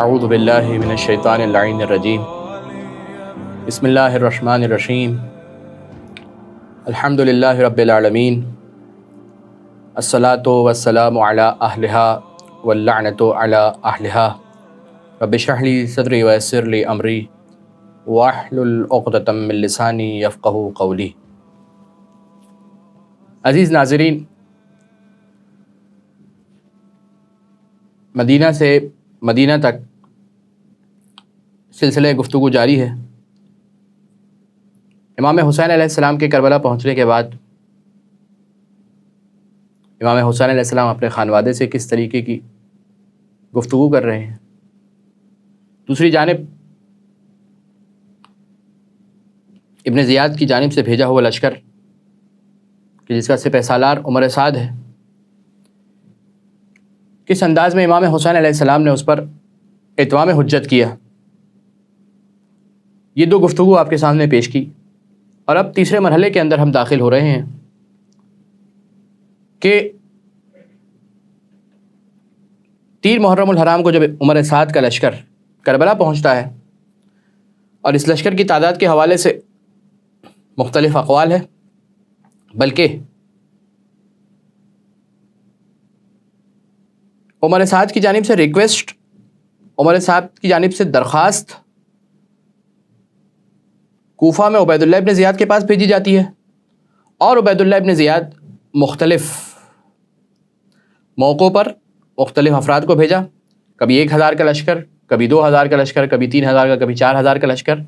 اعوذ باللہ من الشیطان اللعین الرجیم بسم اللہ الرحمن الرحیم الحمد للہ رب العالمین الصلاۃ والسلام علی اہلہا واللعنۃ علی اہلہا رب اشرح لی صدری ویسر لی امری واحلل عقدۃ من لسانی یفقہوا قولی۔ عزیز ناظرین، مدینہ سے مدینہ تک سلسلہ گفتگو جاری ہے۔ امام حسین علیہ السلام کے کربلا پہنچنے کے بعد امام حسین علیہ السلام اپنے خانوادے سے کس طریقے کی گفتگو کر رہے ہیں، دوسری جانب ابن زیاد کی جانب سے بھیجا ہوا لشکر کہ جس کا سپہ سالار عمر سعد ہے، کس انداز میں امام حسین علیہ السلام نے اس پر اتمام حجت کیا، یہ دو گفتگو آپ کے سامنے پیش کی۔ اور اب تیسرے مرحلے کے اندر ہم داخل ہو رہے ہیں کہ 3 محرم الحرام کو جب عمر سعد کا لشکر کربلا پہنچتا ہے، اور اس لشکر کی تعداد کے حوالے سے مختلف اقوال ہے، بلکہ عمر سعد کی جانب سے ریکویسٹ، عمر سعد کی جانب سے درخواست کوفہ میں عبید اللہ ابن زیاد کے پاس بھیجی جاتی ہے، اور عبید اللہ ابن زیاد مختلف موقعوں پر مختلف افراد کو بھیجا، کبھی 1000 کا لشکر، کبھی 2000 کا لشکر، کبھی 3000 کا، کبھی 4000 کا لشکر۔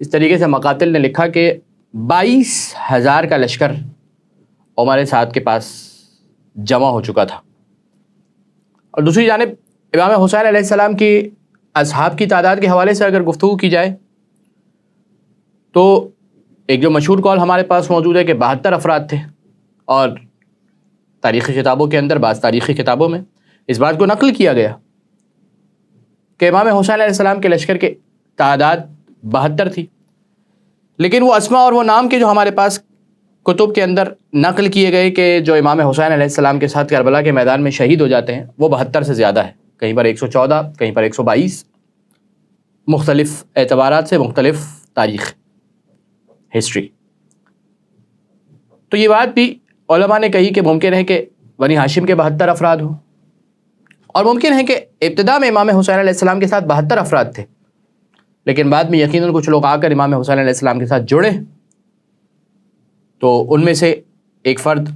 اس طریقے سے مقاتل نے لکھا کہ 22000 کا لشکر عمر سعد کے پاس جمع ہو چکا تھا۔ اور دوسری جانب امام حسین علیہ السلام کی اصحاب کی تعداد کے حوالے سے اگر گفتگو کی جائے تو ایک جو مشہور قول ہمارے پاس موجود ہے کہ 72 افراد تھے، اور تاریخی کتابوں کے اندر، بعض تاریخی کتابوں میں اس بات کو نقل کیا گیا کہ امام حسین علیہ السلام کے لشکر کے تعداد 72 تھی، لیکن وہ اسما اور وہ نام کے جو ہمارے پاس کتب کے اندر نقل کیے گئے کہ جو امام حسین علیہ السلام کے ساتھ کربلا کے میدان میں شہید ہو جاتے ہیں، وہ 72 سے زیادہ ہے، کہیں پر 114، کہیں پر 122، مختلف اعتبارات سے مختلف تاریخ، ہسٹری۔ تو یہ بات بھی علماء نے کہی کہ ممکن ہے کہ بنی ہاشم کے 72 افراد ہوں، اور ممکن ہے کہ ابتدا میں امام حسین علیہ السلام کے ساتھ 72 افراد تھے، لیکن بعد میں یقیناً کچھ لوگ آ کر امام حسین علیہ السلام کے ساتھ جڑے، تو ان میں سے ایک فرد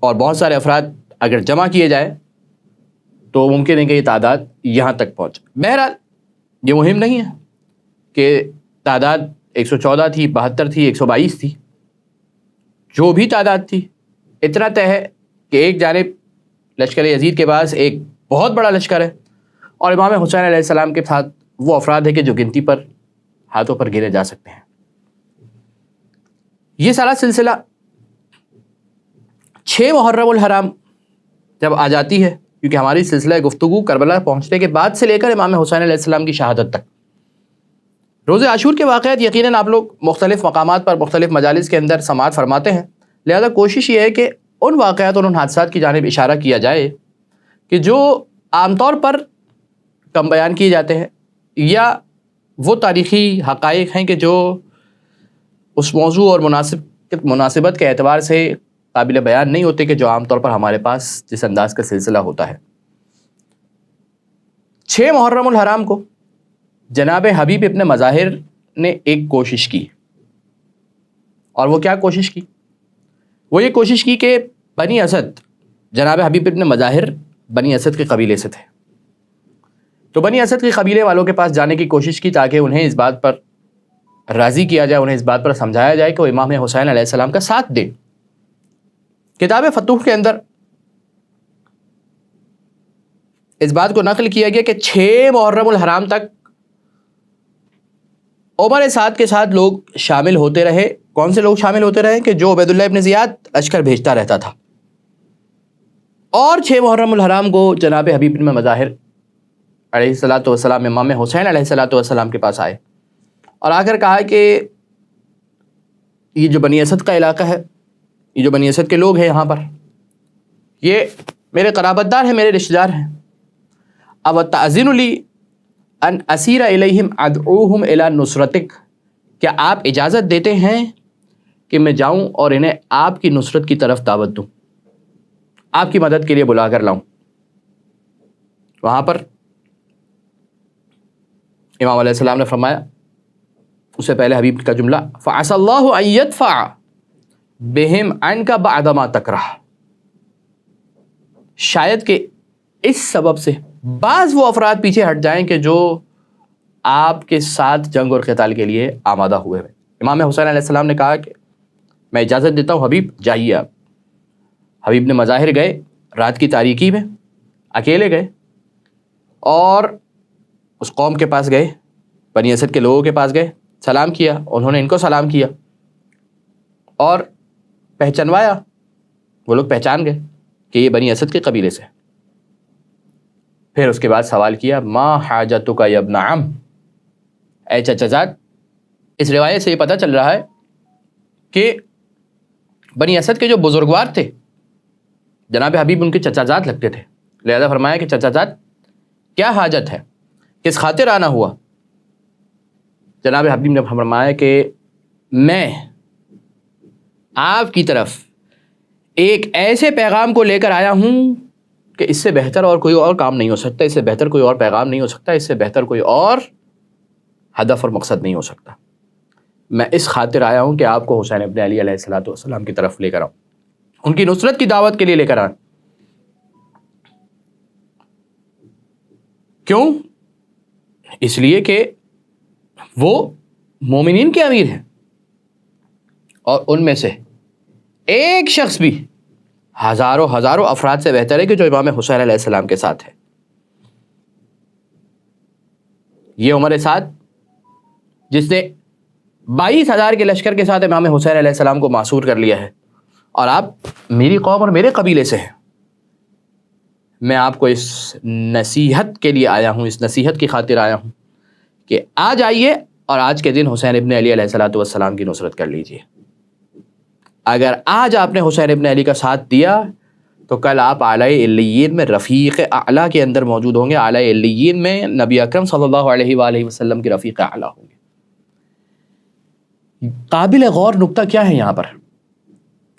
اور بہت سارے افراد اگر جمع کیے جائے تو ممکن ہے کہ یہ تعداد یہاں تک پہنچے۔ بہرحال یہ مہم نہیں ہے کہ تعداد 114 تھی، 72 تھی، 122 تھی، جو بھی تعداد تھی، اتنا طے ہے کہ ایک جانب لشکر یزید کے پاس ایک بہت بڑا لشکر ہے، اور امام حسین علیہ السلام کے ساتھ وہ افراد ہیں کہ جو گنتی پر ہاتھوں پر گنے جا سکتے ہیں۔ یہ سارا سلسلہ 6 محرم الحرام جب آ جاتی ہے، کیونکہ ہماری سلسلہ گفتگو کربلا پہنچنے کے بعد سے لے کر امام حسین علیہ السلام کی شہادت تک، روز عاشور کے واقعات یقیناً آپ لوگ مختلف مقامات پر مختلف مجالس کے اندر سماعت فرماتے ہیں، لہذا کوشش یہ ہے کہ ان واقعات اور ان حادثات کی جانب اشارہ کیا جائے کہ جو عام طور پر کم بیان کیے جاتے ہیں، یا وہ تاریخی حقائق ہیں کہ جو اس موضوع اور مناسبت کے اعتبار سے قابل بیان نہیں ہوتے، کہ جو عام طور پر ہمارے پاس جس انداز کا سلسلہ ہوتا ہے۔ 6 محرم الحرام کو جناب حبیب ابن مظاہر نے ایک کوشش کی، اور وہ کیا کوشش کی؟ وہ یہ کوشش کی کہ بنی اسد، جناب حبیب ابن مظاہر بنی اسد کے قبیلے سے تھے، تو بنی اسد کے قبیلے والوں کے پاس جانے کی کوشش کی تاکہ انہیں اس بات پر راضی کیا جائے، انہیں اس بات پر سمجھایا جائے کہ وہ امام حسین علیہ السلام کا ساتھ دیں۔ کتاب فتوح کے اندر اس بات کو نقل کیا گیا کہ 6 محرم الحرام تک عمر سعد کے ساتھ لوگ شامل ہوتے رہے۔ کون سے لوگ شامل ہوتے رہے؟ کہ جو عبید اللہ ابن زیاد لشکر بھیجتا رہتا تھا، اور 6 محرم الحرام کو جناب حبیب ابن مظاہر علیہ الصلاۃ والسلام امام حسین علیہ الصلاۃ والسلام کے پاس آئے، اور آ کر کہا کہ یہ جو بنی اسد کا علاقہ ہے، یہ جو بنی اسد کے لوگ ہیں یہاں پر، یہ میرے قرابت دار ہیں، میرے رشتہ دار ہیں، اب تعزین لی ان اسیر الیہم ادعوہم الی نصرتک، کیا آپ اجازت دیتے ہیں کہ میں جاؤں اور انہیں آپ کی نصرت کی طرف دعوت دوں، آپ کی مدد کے لیے بلا کر لاؤں؟ وہاں پر امام علیہ السلام نے فرمایا، اس سے پہلے حبیب کا جملہ، فعسى اللہ ان يدفع بہم عنک بعد ما تکرہ، شاید کہ اس سبب سے بعض وہ افراد پیچھے ہٹ جائیں کہ جو آپ کے ساتھ جنگ اور قتال کے لیے آمادہ ہوئے ہیں۔ امام حسین علیہ السلام نے کہا کہ میں اجازت دیتا ہوں حبیب، جائیے آپ۔ حبیب نے مظاہر گئے، رات کی تاریکی میں اکیلے گئے اور اس قوم کے پاس گئے، بنی اسد کے لوگوں کے پاس گئے، سلام کیا، انہوں نے ان کو سلام کیا اور پہچنوایا، وہ لوگ پہچان گئے کہ یہ بنی اسد کے قبیلے سے۔ پھر اس کے بعد سوال کیا، ما حاجتک یا ابن عم، اے چچا زاد۔ اس روایت سے یہ پتہ چل رہا ہے کہ بنی اسد کے جو بزرگوار تھے، جناب حبیب ان کے چچا زاد لگتے تھے، لہذا فرمایا کہ چچا زاد کیا حاجت ہے، کس خاطر آنا ہوا؟ جناب حبیب نے فرمایا کہ میں آپ کی طرف ایک ایسے پیغام کو لے کر آیا ہوں کہ اس سے بہتر اور کوئی اور کام نہیں ہو سکتا، اس سے بہتر کوئی اور پیغام نہیں ہو سکتا، اس سے بہتر کوئی اور ہدف اور مقصد نہیں ہو سکتا۔ میں اس خاطر آیا ہوں کہ آپ کو حسین ابن علی علیہ السلام کی طرف لے کر آؤں، ان کی نصرت کی دعوت کے لیے لے کر آؤں۔ کیوں؟ اس لیے کہ وہ مومنین کے امیر ہیں اور ان میں سے ایک شخص بھی ہزاروں افراد سے بہتر ہے کہ جو امام حسین علیہ السلام کے ساتھ ہے۔ یہ عمر سعد جس نے 22,000 کے لشکر کے ساتھ امام حسین علیہ السلام کو معصور کر لیا ہے، اور آپ میری قوم اور میرے قبیلے سے ہیں، میں آپ کو اس نصیحت کے لیے آیا ہوں، اس نصیحت کی خاطر آیا ہوں کہ آج آئیے اور آج کے دن حسین ابن علی علیہ السلام کی نصرت کر لیجئے۔ اگر آج آپ نے حسین ابن علی کا ساتھ دیا تو کل آپ اعلی علیین میں رفیق اعلیٰ کے اندر موجود ہوں گے، اعلی علیین میں نبی اکرم صلی اللہ علیہ وآلہ وسلم کے رفیق اعلیٰ ہوں گے۔ قابل غور نکتہ کیا ہے یہاں پر؟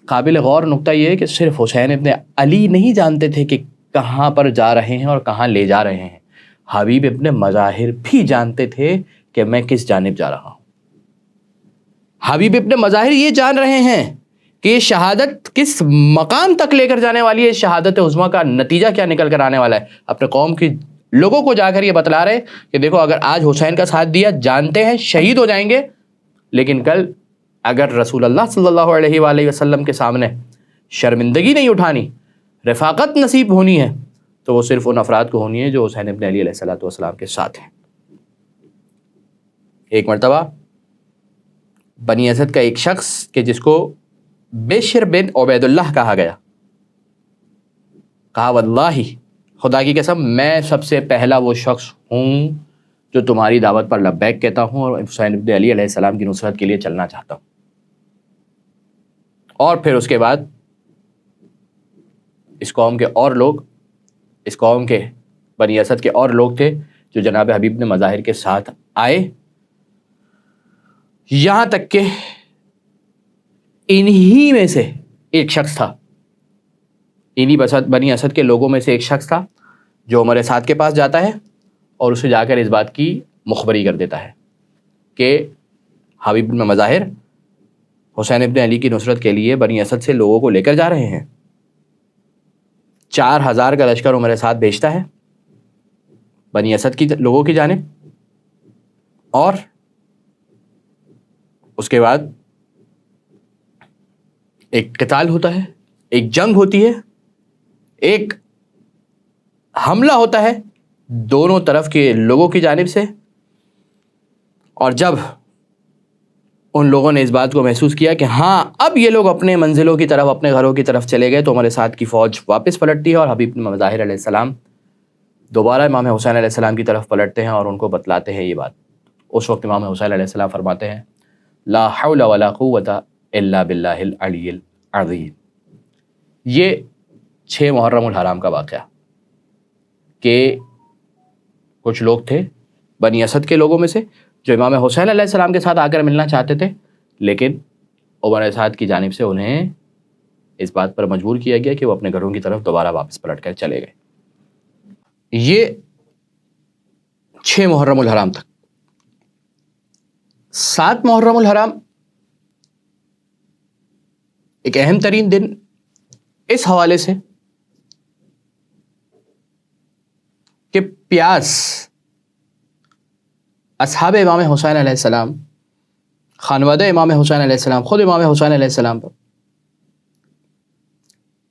قابل غور نکتہ یہ ہے کہ صرف حسین ابن علی نہیں جانتے تھے کہ کہاں پر جا رہے ہیں اور کہاں لے جا رہے ہیں، حبیب ابن مظاہر بھی جانتے تھے کہ میں کس جانب جا رہا ہوں۔ حبیب ابن مظاہر یہ جان رہے ہیں کہ یہ شہادت کس مقام تک لے کر جانے والی ہے، شہادت عظمیٰ کا نتیجہ کیا نکل کر آنے والا ہے۔ اپنے قوم کی لوگوں کو جا کر یہ بتلا رہے کہ دیکھو اگر آج حسین کا ساتھ دیا، جانتے ہیں شہید ہو جائیں گے، لیکن کل اگر رسول اللہ صلی اللہ علیہ وآلہ وسلم کے سامنے شرمندگی نہیں اٹھانی، رفاقت نصیب ہونی ہے، تو وہ صرف ان افراد کو ہونی ہے جو حسین ابن علی علیہ السلام کے ساتھ ہیں۔ ایک مرتبہ بنی اسد کا ایک شخص کہ جس کو بشر بن عبید اللہ کہا گیا، کہا واللہ، خدا کی قسم میں سب سے پہلا وہ شخص ہوں جو تمہاری دعوت پر لبیک کہتا ہوں اور حسین ابن علی علیہ السلام کی نصرت کے لیے چلنا چاہتا ہوں۔ اور پھر اس کے بعد اس قوم کے اور لوگ، اس قوم کے بنی اسد کے اور لوگ تھے جو جناب حبیب نے مظاہر کے ساتھ آئے، یہاں تک کہ انہی میں سے ایک شخص تھا، انہی بنی اسد کے لوگوں میں سے ایک شخص تھا جو عمر سعد کے پاس جاتا ہے اور اسے جا کر اس بات کی مخبری کر دیتا ہے کہ حبیب بن مظاہر حسین ابن علی کی نصرت کے لیے بنی اسد سے لوگوں کو لے کر جا رہے ہیں۔ 4,000 کا لشکر عمر سعد بھیجتا ہے بنی اسد کی لوگوں کی جانب، اور اس کے بعد ایک قتال ہوتا ہے، ایک جنگ ہوتی ہے، ایک حملہ ہوتا ہے دونوں طرف کے لوگوں کی جانب سے۔ اور جب ان لوگوں نے اس بات کو محسوس کیا کہ ہاں اب یہ لوگ اپنے منزلوں کی طرف، اپنے گھروں کی طرف چلے گئے، تو عمر سعد کی فوج واپس پلٹتی ہے اور حبیب بن مظاہر علیہ السلام دوبارہ امام حسین علیہ السلام کی طرف پلٹتے ہیں اور ان کو بتلاتے ہیں یہ بات۔ اس وقت امام حسین علیہ السلام فرماتے ہیں لا حول ولا قوت الا باللہ العلی العظیم۔ یہ 6 محرم الحرام کا واقعہ کہ کچھ لوگ تھے بنی اسد کے لوگوں میں سے جو امام حسین علیہ السلام کے ساتھ آ کر ملنا چاہتے تھے، لیکن عمر سعد کی جانب سے انہیں اس بات پر مجبور کیا گیا کہ وہ اپنے گھروں کی طرف دوبارہ واپس پلٹ کر چلے گئے۔ یہ 6 محرم الحرام تک۔ 7 محرم الحرام ایک اہم ترین دن اس حوالے سے کہ پیاس اصحاب امام حسین علیہ السلام، خانوادہ امام حسین علیہ السلام، خود امام حسین علیہ السلام پر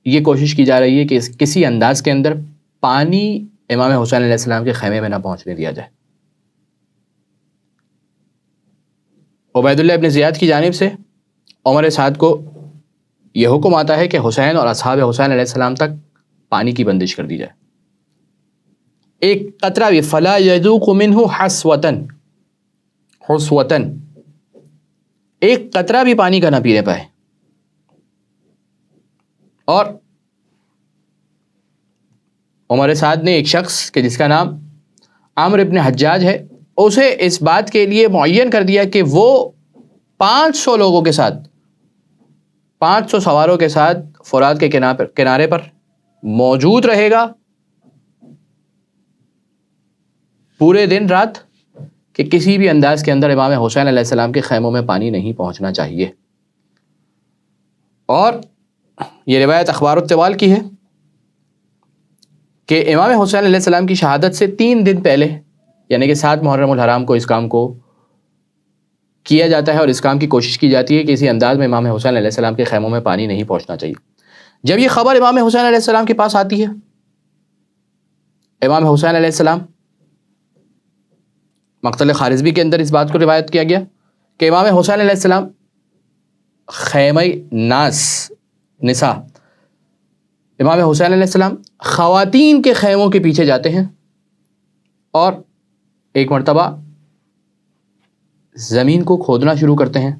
یہ کوشش کی جا رہی ہے کہ کسی انداز کے اندر پانی امام حسین علیہ السلام کے خیمے میں نہ پہنچنے دیا جائے۔ عبید اللہ ابن زیاد کی جانب سے عمر سعد کو یہ حکم آتا ہے کہ حسین اور اصحاب حسین علیہ السلام تک پانی کی بندش کر دی جائے۔ ایک قطرہ بھی فلا یذوق منہ حسوتن، ایک قطرہ بھی پانی کا نہ پینے پائے۔ اور عمر سعد نے ایک شخص کہ جس کا نام عامر ابن حجاج ہے، اسے اس بات کے لیے معین کر دیا کہ وہ 500 لوگوں کے ساتھ، 500 سواروں کے ساتھ فرات کے کنارے پر موجود رہے گا پورے دن رات، کہ کسی بھی انداز کے اندر امام حسین علیہ السلام کے خیموں میں پانی نہیں پہنچنا چاہیے۔ اور یہ روایت اخبار الطوال کی ہے کہ امام حسین علیہ السلام کی شہادت سے 3 دن پہلے، یعنی کہ 7 محرم الحرام کو اس کام کو کیا جاتا ہے اور اس کام کی کوشش کی جاتی ہے کہ اسی انداز میں امام حسین علیہ السلام کے خیموں میں پانی نہیں پہنچنا چاہیے۔ جب یہ خبر امام حسین علیہ السلام کے پاس آتی ہے، امام حسین علیہ السلام، مقتل خارزمی کے اندر اس بات کو روایت کیا گیا کہ امام حسین علیہ السلام خیمہ نساء، امام حسین علیہ السلام خواتین کے خیموں کے پیچھے جاتے ہیں اور ایک مرتبہ زمین کو کھودنا شروع کرتے ہیں،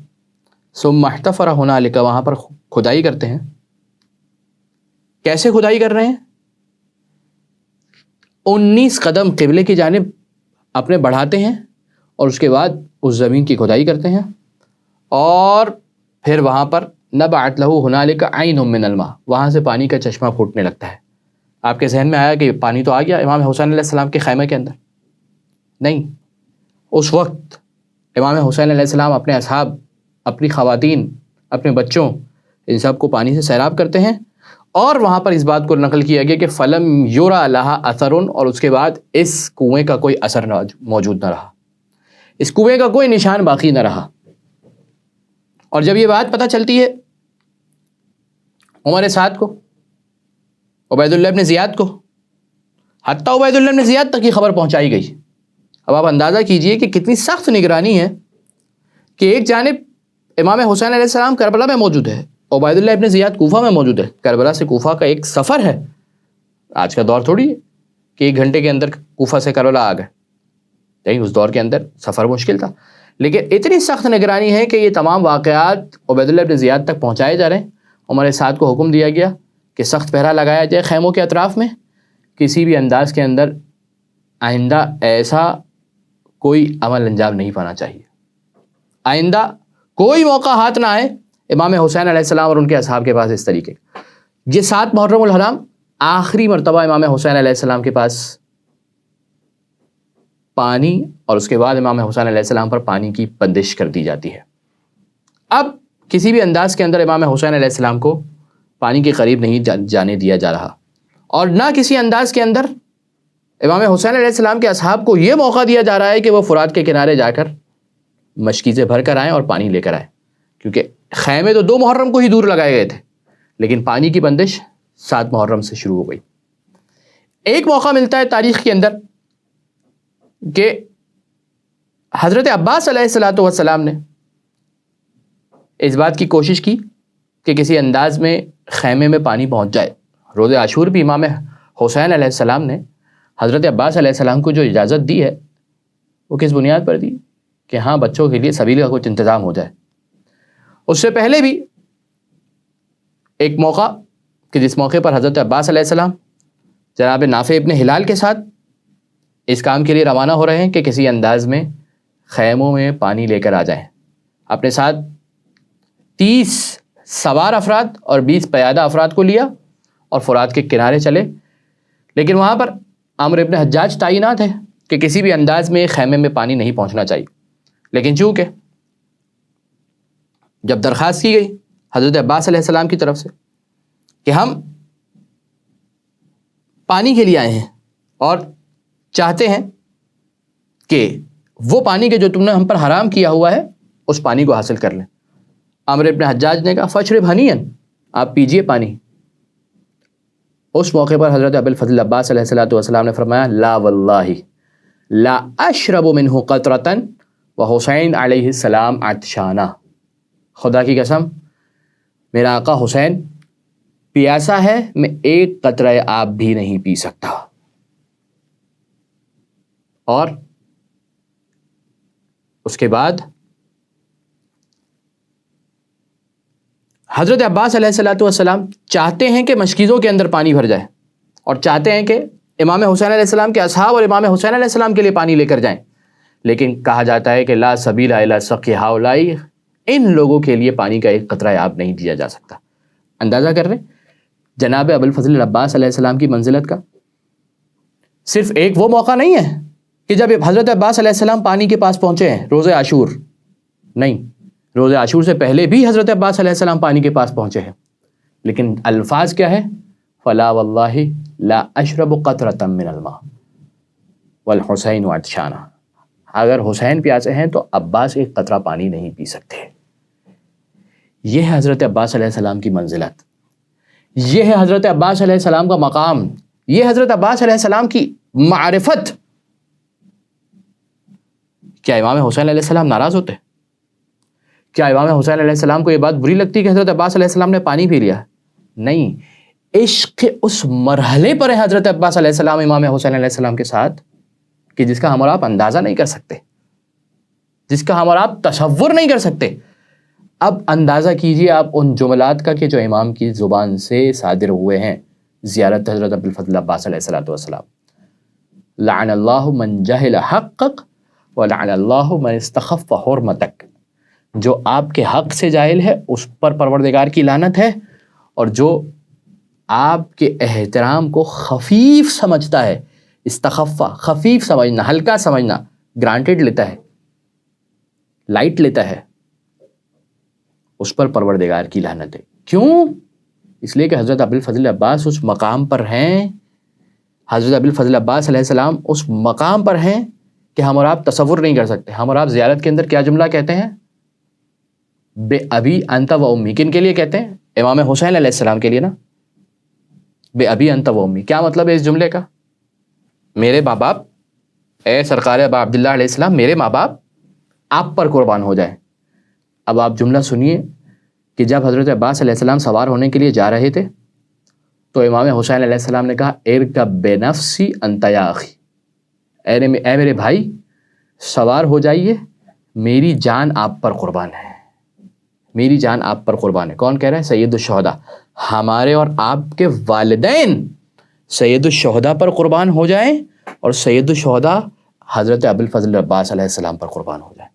ثم احتفر ہنالک، وہاں پر کھدائی کرتے ہیں۔ کیسے کھدائی کر رہے ہیں؟ 19 قدم قبلے کی جانب اپنے بڑھاتے ہیں اور اس کے بعد اس زمین کی کھدائی کرتے ہیں، اور پھر وہاں پر نبعت لہ ہنالک عین من الماء، وہاں سے پانی کا چشمہ پھوٹنے لگتا ہے۔ آپ کے ذہن میں آیا کہ پانی تو آ گیا امام حسین علیہ السلام کے خیمے کے اندر؟ نہیں، اس وقت امام حسین علیہ السلام اپنے اصحاب، اپنی خواتین، اپنے بچوں، ان سب کو پانی سے سیراب کرتے ہیں، اور وہاں پر اس بات کو نقل کیا گیا کہ فلم یرا لہا اثر، اور اس کے بعد اس کنویں کا کوئی اثر موجود نہ رہا، اس کنویں کا کوئی نشان باقی نہ رہا۔ اور جب یہ بات پتہ چلتی ہے عمر سعد کو، عبید اللہ ابن زیاد کو، حتیٰ عبید اللہ ابن زیاد تک یہ خبر پہنچائی گئی۔ اب آپ اندازہ کیجئے کہ کتنی سخت نگرانی ہے کہ ایک جانب امام حسین علیہ السلام کربلا میں موجود ہے، عبید اللہ ابن زیاد کوفہ میں موجود ہے۔ کربلا سے کوفہ کا ایک سفر ہے، آج کا دور تھوڑی ہے کہ 1 گھنٹے کے اندر کوفہ سے کربلا آ گئے، نہیں، اس دور کے اندر سفر مشکل تھا، لیکن اتنی سخت نگرانی ہے کہ یہ تمام واقعات عبید اللہ ابن زیاد تک پہنچائے جا رہے ہیں۔ عمر سعد کو حکم دیا گیا کہ سخت پہرا لگایا جائے خیموں کے اطراف میں، کسی بھی انداز کے اندر آئندہ ایسا کوئی عمل انجام نہیں پانا چاہیے، آئندہ کوئی موقع ہاتھ نہ آئے امام حسین علیہ السلام اور ان کے اصحاب کے پاس اس طریقے۔ یہ 7 محرم الحرام آخری مرتبہ امام حسین علیہ السلام کے پاس پانی، اور اس کے بعد امام حسین علیہ السلام پر پانی کی بندش کر دی جاتی ہے۔ اب کسی بھی انداز کے اندر امام حسین علیہ السلام کو پانی کے قریب نہیں جانے دیا جا رہا، اور نہ کسی انداز کے اندر امام حسین علیہ السلام کے اصحاب کو یہ موقع دیا جا رہا ہے کہ وہ فرات کے کنارے جا کر مشکیزیں بھر کر آئیں اور پانی لے کر آئیں، کیونکہ خیمے تو 2 محرم کو ہی دور لگائے گئے تھے، لیکن پانی کی بندش 7 محرم سے شروع ہو گئی۔ ایک موقع ملتا ہے تاریخ کے اندر کہ حضرت عباس علیہ السلام نے اس بات کی کوشش کی کہ کسی انداز میں خیمے میں پانی پہنچ جائے۔ روز عاشور بھی امام حسین علیہ السلام نے حضرت عباس علیہ السلام کو جو اجازت دی ہے وہ کس بنیاد پر دی کہ ہاں بچوں کے لیے سبیل کا کچھ انتظام ہو جائے۔ اس سے پہلے بھی ایک موقع کہ جس موقع پر حضرت عباس علیہ السلام جناب نافع ابن ہلال کے ساتھ اس کام کے لیے روانہ ہو رہے ہیں کہ کسی انداز میں خیموں میں پانی لے کر آ جائیں. اپنے ساتھ 30 سوار افراد اور 20 پیادہ افراد کو لیا اور فرات کے کنارے چلے. لیکن وہاں پر عمرو ابن حجاج تعینات ہے کہ کسی بھی انداز میں خیمے میں پانی نہیں پہنچنا چاہیے. لیکن چونکہ جب درخواست کی گئی حضرت عباس علیہ السلام کی طرف سے کہ ہم پانی کے لیے آئے ہیں اور چاہتے ہیں کہ وہ پانی کے جو تم نے ہم پر حرام کیا ہوا ہے اس پانی کو حاصل کر لیں. عمرو ابن حجاج نے کہا فشرب ہنیئن، آپ پیجئے پانی. اس موقع پر حضرت ابو الفضل عباس علیہ السلام نے فرمایا لا واللہ لا اشرب منہ قطرۃ وحسین علیہ السلام عطشانہ، خدا کی قسم میرا آقا حسین پیاسا ہے، میں ایک قطرہ آب بھی نہیں پی سکتا. اور اس کے بعد حضرت عباس علیہ السلام چاہتے ہیں کہ مشکیزوں کے اندر پانی بھر جائے اور چاہتے ہیں کہ امام حسین علیہ السلام کے اصحاب اور امام حسین علیہ السلام کے لیے پانی لے کر جائیں. لیکن کہا جاتا ہے کہ لا سبیل الی سقی ہؤلاء، ان لوگوں کے لیے پانی کا ایک قطرہ آب نہیں دیا جا سکتا. اندازہ کر رہے ہیں جناب ابو الفضل عباس علیہ السلام کی منزلت کا. صرف ایک وہ موقع نہیں ہے کہ جب حضرت عباس علیہ السلام پانی کے پاس پہنچے ہیں روز عاشور، نہیں، روز عاشور سے پہلے بھی حضرت عباس علیہ السلام پانی کے پاس پہنچے ہیں. لیکن الفاظ کیا ہے؟ فلا واللہ لا اشرب قطرۃ من الماء والحسین عطشانہ، اگر حسین پیاسے ہیں تو عباس ایک قطرہ پانی نہیں پی سکتے. یہ ہے حضرت عباس علیہ السلام کی منزلت، یہ ہے حضرت عباس علیہ السلام کا مقام، یہ حضرت عباس علیہ السلام کی معرفت. کیا امام حسین علیہ السلام ناراض ہوتے؟ کیا امام حسین علیہ السلام کو یہ بات بری لگتی کہ حضرت عباس علیہ السلام نے پانی پی لیا؟ نہیں، عشق اس مرحلے پر ہے حضرت عباس علیہ السلام امام حسین علیہ السلام کے ساتھ کہ جس کا ہم اور آپ اندازہ نہیں کر سکتے، جس کا ہم اور آپ تصور نہیں کر سکتے. اب اندازہ کیجئے آپ ان جملات کا کہ جو امام کی زبان سے صادر ہوئے ہیں زیارت حضرت ابو الفضل عباس علیہ السلام. لعن اللہ من جہل حقک ولعن اللہ من استخف حرمتک، جو آپ کے حق سے جاہل ہے اس پر پروردگار کی لعنت ہے، اور جو آپ کے احترام کو خفیف سمجھتا ہے، استخفہ خفیف سمجھنا، ہلکا سمجھنا، گرانٹیڈ لیتا ہے، لائٹ لیتا ہے، اس پر پروردگار کی لعنت ہے. کیوں؟ اس لیے کہ حضرت ابو الفضل عباس اس مقام پر ہیں، حضرت ابو الفضل عباس علیہ السلام اس مقام پر ہیں کہ ہم اور آپ تصور نہیں کر سکتے. ہم اور آپ زیارت کے اندر کیا جملہ کہتے ہیں؟ بے ابی انت و امی. کن کے لیے کہتے ہیں؟ امام حسین علیہ السلام کے لیے نا. بے ابی انت و امی کیا مطلب ہے اس جملے کا؟ میرے ماں باپ، اے سرکار ابا عبداللہ علیہ السلام، میرے ماں باپ آپ پر قربان ہو جائیں. اب آپ جملہ سنیے کہ جب حضرت عباس علیہ السلام سوار ہونے کے لیے جا رہے تھے تو امام حسین علیہ السلام نے کہا ارکب بنفسی انت یا اخی، اے میرے بھائی سوار ہو جائیے، میری جان آپ پر قربان ہے، میری جان آپ پر قربان ہے. کون کہہ رہا ہے؟ سید الشہداء. ہمارے اور آپ کے والدین سید الشہداء پر قربان ہو جائیں اور سید الشہداء حضرت ابو الفضل عباس علیہ السلام پر قربان ہو جائیں.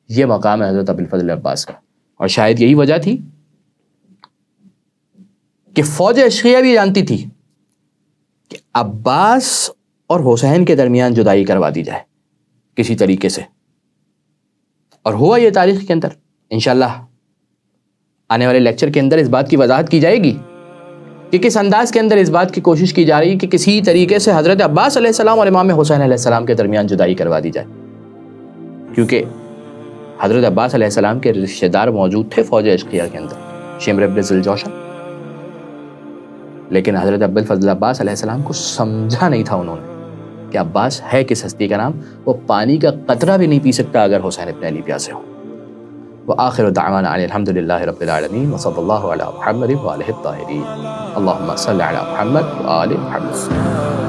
یہ مقام ہے حضرت ابو الفضل عباس کا. اور شاید یہی وجہ تھی کہ فوج اشقیہ بھی جانتی تھی کہ عباس اور حسین کے درمیان جدائی کروا دی جائے کسی طریقے سے. اور ہوا یہ تاریخ کے اندر. انشاءاللہ آنے والے لیکچر کے اندر اس بات کی وضاحت کی جائے گی کہ کس انداز کے اندر اس بات کی کوشش کی جا رہی ہے کہ کسی طریقے سے حضرت عباس علیہ السلام اور امام حسین علیہ السلام کے درمیان جدائی کروا دی جائے. کیونکہ حضرت عباس علیہ السلام کے رشتہ دار موجود تھے فوج اشقیہ کے اندر، شمر ابن ذوالجوشن. لیکن حضرت ابو الفضل عباس علیہ السلام کو سمجھا نہیں تھا انہوں نے کہ عباس ہے کس ہستی کا نام، وہ پانی کا قطرہ بھی نہیں پی سکتا اگر حسین ابن علی پیاسے ہو. وآخر دعوانا ان الحمد للہ رب العالمین وصلی اللہ علی محمد وآلہ الطاہرین. اللہم صل علی محمد وآل محمد.